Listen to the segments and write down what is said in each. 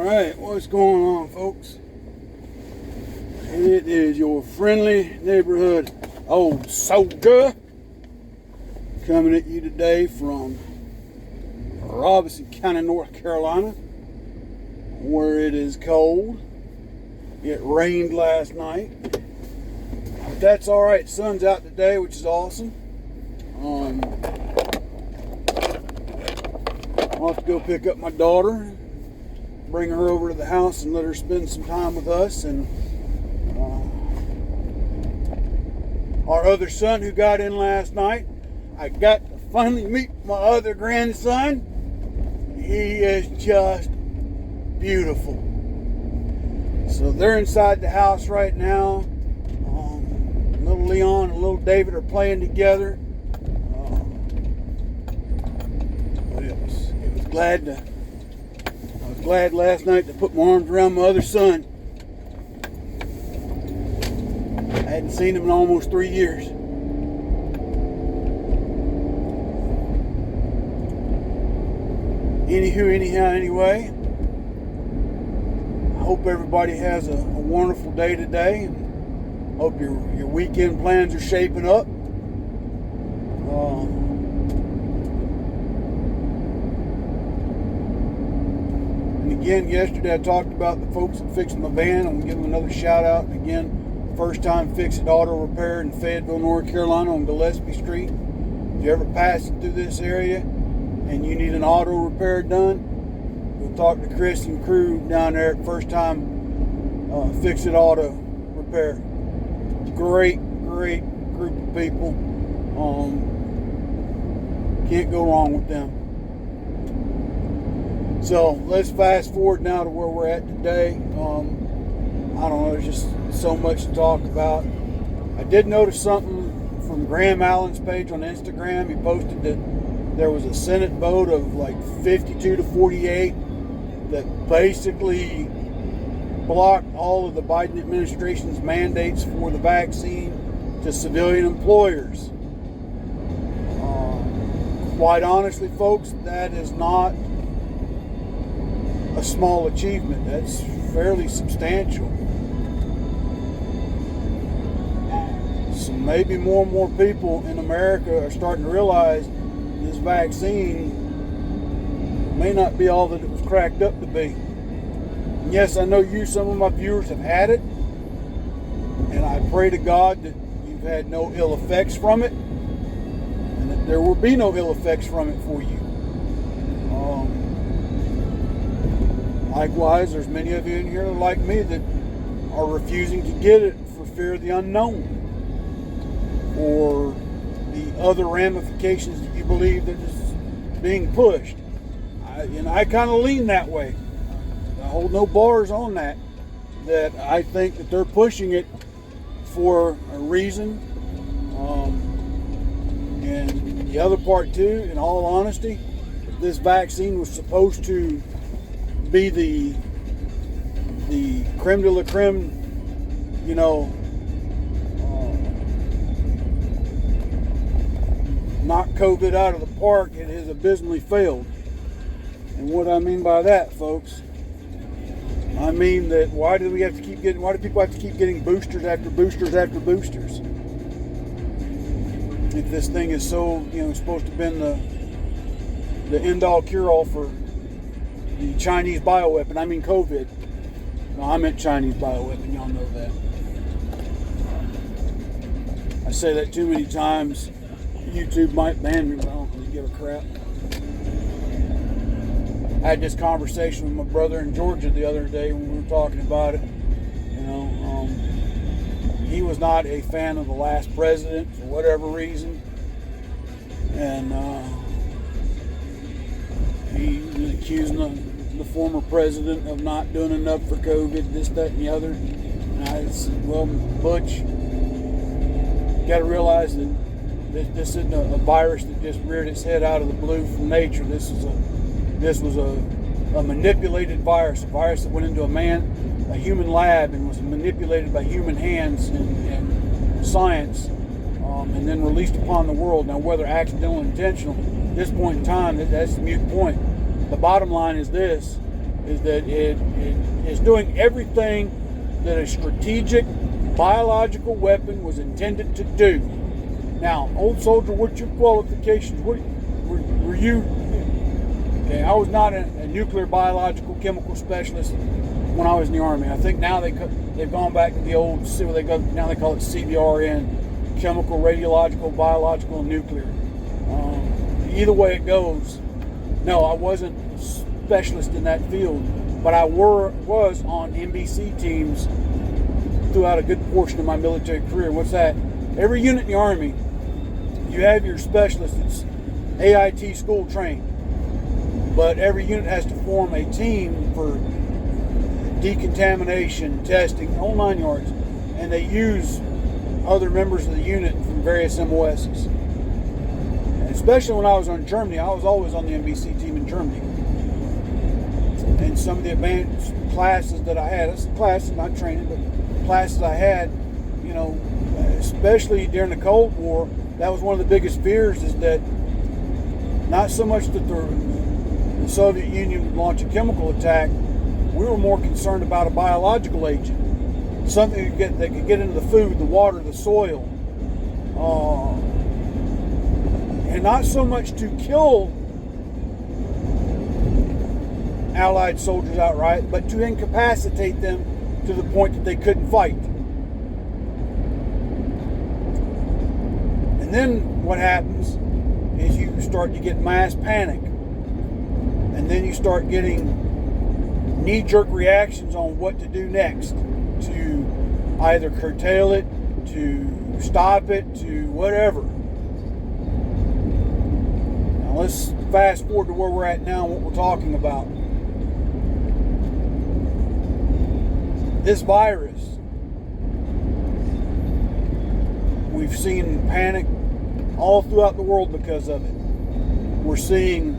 Alright, what's going on, folks? It is your friendly neighborhood old soldier coming at you today from Robeson County, North Carolina, where it is cold. It rained last night, but that's alright. Sun's out today, which is awesome. I'll have to go pick up my daughter, bring her over to the house and let her spend some time with us. And our other son who got in last night, I got to finally meet my other grandson. He is just beautiful. So they're inside the house right now. Little Leon and little David are playing together. I was glad last night to put my arms around my other son. I hadn't seen him in almost 3 years. Anyway, I hope everybody has a wonderful day today. Hope your weekend plans are shaping up. And again, yesterday I talked about the folks that fixed my van. I'm going to give them another shout out. Again, First Time Fix It Auto Repair in Fayetteville, North Carolina on Gillespie Street. If you ever pass through this area and you need an auto repair done, go talk to Chris and crew down there at First Time Fix It Auto Repair. Great group of people. Can't go wrong with them. So let's fast forward now to where we're at today. I don't know, there's just so much to talk about. I did notice something from Graham Allen's page on Instagram. He posted that there was a Senate vote of like 52 to 48 that basically blocked all of the Biden administration's mandates for the vaccine to civilian employers. Quite honestly, folks, that is not a small achievement. That's fairly substantial. So maybe more and more people in America are starting to realize this vaccine may not be all that it was cracked up to be. And yes, I know some of my viewers have had it, and I pray to God that you've had no ill effects from it, and that there will be no ill effects from it for you. Likewise, there's many of you in here like me that are refusing to get it for fear of the unknown, or the other ramifications that you believe that is being pushed. I kind of lean that way. I hold no bars on that I think that they're pushing it for a reason. And the other part too, in all honesty, this vaccine was supposed to be the creme de la creme, knock COVID out of the park. It has abysmally failed. And what I mean by that, folks, I mean that why do people have to keep getting boosters after boosters after boosters? If this thing is so, supposed to have been the end-all cure-all for the Chinese bioweapon. I mean COVID. No, I meant Chinese bioweapon. Y'all know that. I say that too many times. YouTube might ban me, but I don't really give a crap. I had this conversation with my brother in Georgia the other day when we were talking about it. He was not a fan of the last president for whatever reason, and he was accusing the former president of not doing enough for COVID, this, that, and the other. And I said, well, Butch, you got to realize that this isn't a virus that just reared its head out of the blue from nature. This was a manipulated virus, a virus that went into a human lab and was manipulated by human hands and science, and then released upon the world. Now, whether accidental or intentional, at this point in time, that's the mute point. The bottom line is this: is that it is doing everything that a strategic biological weapon was intended to do. Now, old soldier, what's your qualifications? Were you? Okay, I was not a nuclear biological chemical specialist when I was in the Army. I think now they've gone back to the old, now they call it CBRN, chemical, radiological, biological, and nuclear. Either way it goes, no, I wasn't a specialist in that field, but I was on NBC teams throughout a good portion of my military career. What's that? Every unit in the Army, you have your specialist that's AIT school trained, but every unit has to form a team for decontamination, testing, the whole 9 yards, and they use other members of the unit from various MOSs. And especially when I was on Germany, I was always on the NBC team in Germany. And some of the advanced classes that I had, classes, not training, but classes I had, especially during the Cold War, that was one of the biggest fears, is that not so much that the Soviet Union would launch a chemical attack, we were more concerned about a biological agent, something that could get into the food, the water, the soil, and not so much to kill Allied soldiers outright, but to incapacitate them to the point that they couldn't fight. And then what happens is you start to get mass panic, and then you start getting knee-jerk reactions on what to do next, to either curtail it, to stop it, to whatever. Now let's fast forward to where we're at now and what we're talking about. This virus, we've seen panic all throughout the world because of it. We're seeing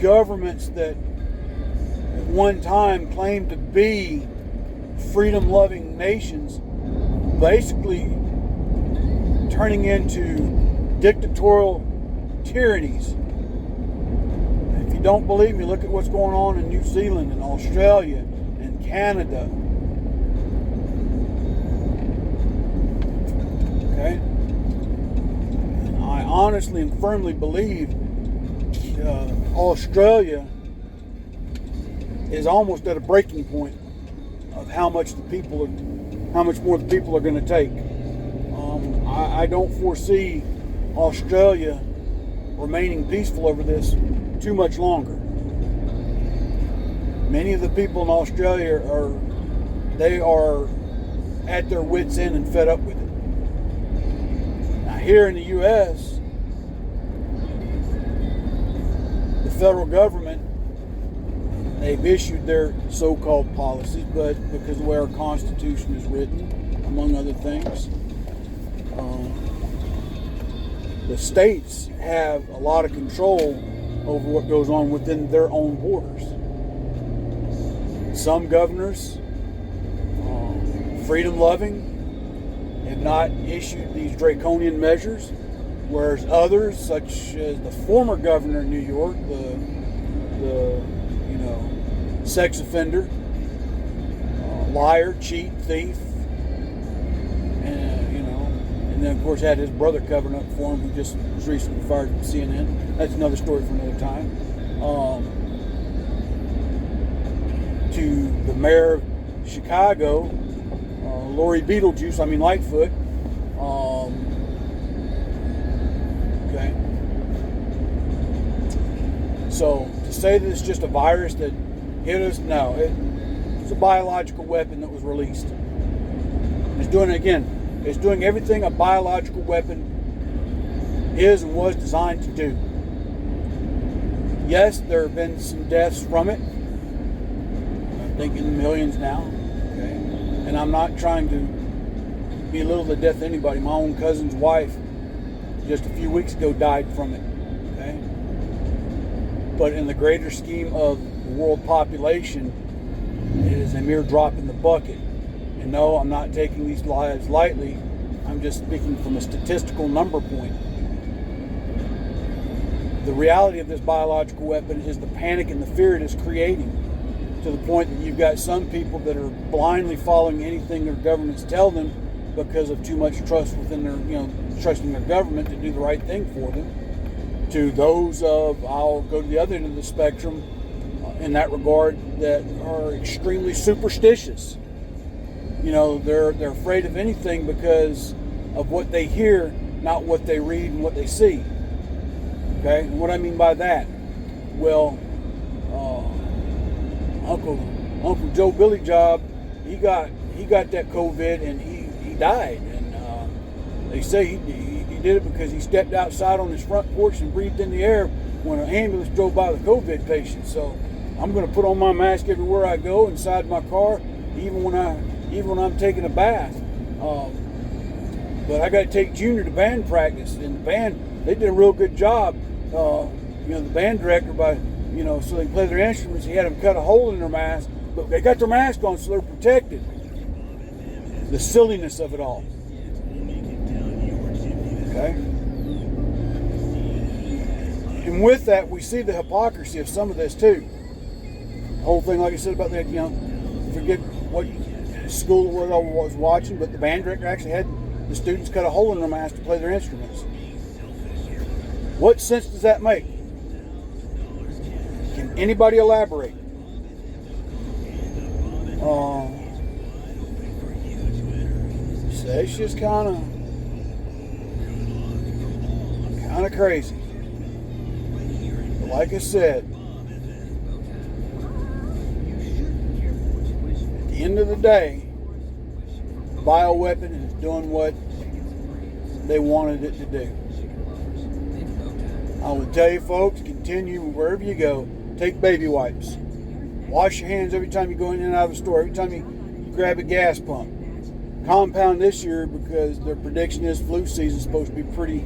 governments that at one time claimed to be freedom-loving nations basically turning into dictatorial tyrannies. If you don't believe me, look at what's going on in New Zealand and Australia and Canada. Okay? And I honestly and firmly believe Australia is almost at a breaking point of how much more the people are going to take. I don't foresee Australia remaining peaceful over this too much longer. Many of the people in Australia are at their wits' end and fed up with it. Now here in the U.S., the federal government, they've issued their so-called policies, but because of the way our Constitution is written, among other things, the states have a lot of control over what goes on within their own borders. Some governors, freedom-loving, have not issued these draconian measures, whereas others, such as the former governor of New York, the sex offender, liar, cheat, thief, and then of course had his brother covering up for him, who just was recently fired from CNN. That's another story for another time. To the mayor of Chicago, Lori Lightfoot. Okay. So to say that it's just a virus that hit us, no, it's a biological weapon that was released. It's doing it again. It's doing everything a biological weapon is and was designed to do. Yes, there have been some deaths from it. I'm thinking millions now. Okay, and I'm not trying to belittle the death of anybody. My own cousin's wife, just a few weeks ago, died from it. Okay, but in the greater scheme of the world population, it is a mere drop in the bucket. And no, I'm not taking these lives lightly. I'm just speaking from a statistical number point. The reality of this biological weapon is the panic and the fear it is creating. to the point that you've got some people that are blindly following anything their governments tell them because of too much trust within their, trusting their government to do the right thing for them, to those of, I'll go to the other end of the spectrum in that regard, that are extremely superstitious. They're afraid of anything because of what they hear, not what they read and what they see. Okay, and what I mean by that, well, Uncle Joe Billy Job, he got that COVID and he died, and they say he did it because he stepped outside on his front porch and breathed in the air when an ambulance drove by with a COVID patient. So I'm going to put on my mask everywhere I go, inside my car, even when I'm taking a bath. But I got to take Junior to band practice, and the band, they did a real good job. The band director, so they can play their instruments, he had them cut a hole in their mask, but they got their mask on so they're protected. The silliness of it all. Okay? And with that, we see the hypocrisy of some of this too. The whole thing, like I said about that, forget what school it was I was watching, but the band director actually had the students cut a hole in their mask to play their instruments. What sense does that make? Can anybody elaborate? So it's just kind of crazy. But like I said, at the end of the day, the bioweapon is doing what they wanted it to do. I will tell you, folks, continue wherever you go. Take baby wipes. Wash your hands every time you go in and out of the store. Every time you grab a gas pump. Compound this year because their prediction is flu season is supposed to be pretty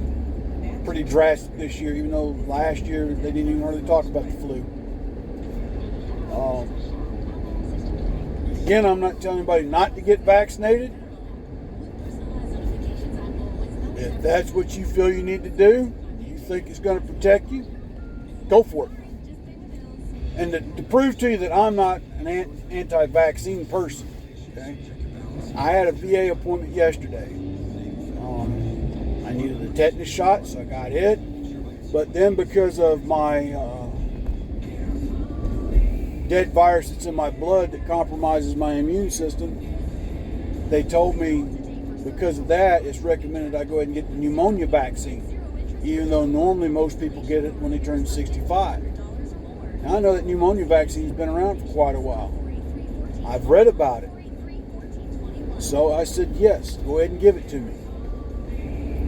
drastic this year, even though last year they didn't even hardly talk about the flu. Again, I'm not telling anybody not to get vaccinated. If that's what you feel you need to do, you think it's going to protect you, go for it. And to prove to you that I'm not an anti-vaccine person, okay? I had a VA appointment yesterday. I needed a tetanus shot, so I got it. But then because of my dead virus that's in my blood that compromises my immune system, they told me because of that, it's recommended I go ahead and get the pneumonia vaccine, even though normally most people get it when they turn 65. Now, I know that pneumonia vaccine's been around for quite a while. I've read about it. So I said, yes, go ahead and give it to me.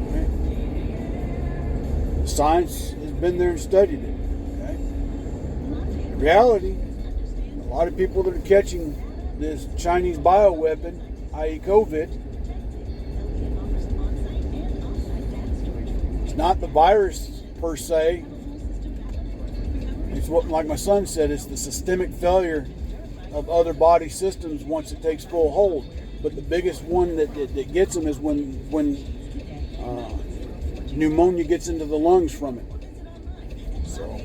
Okay. The science has been there and studied it. Okay. In reality, a lot of people that are catching this Chinese bioweapon, i.e. COVID, it's not the virus per se. It's what, like my son said, it's the systemic failure of other body systems once it takes full hold. But the biggest one that gets them is when pneumonia gets into the lungs from it. So,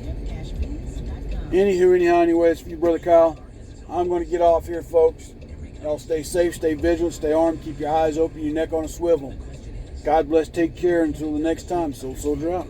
anyways, for you, Brother Kyle, I'm going to get off here, folks. Y'all stay safe, stay vigilant, stay armed, keep your eyes open, your neck on a swivel. God bless, take care until the next time. Soul Soldier out.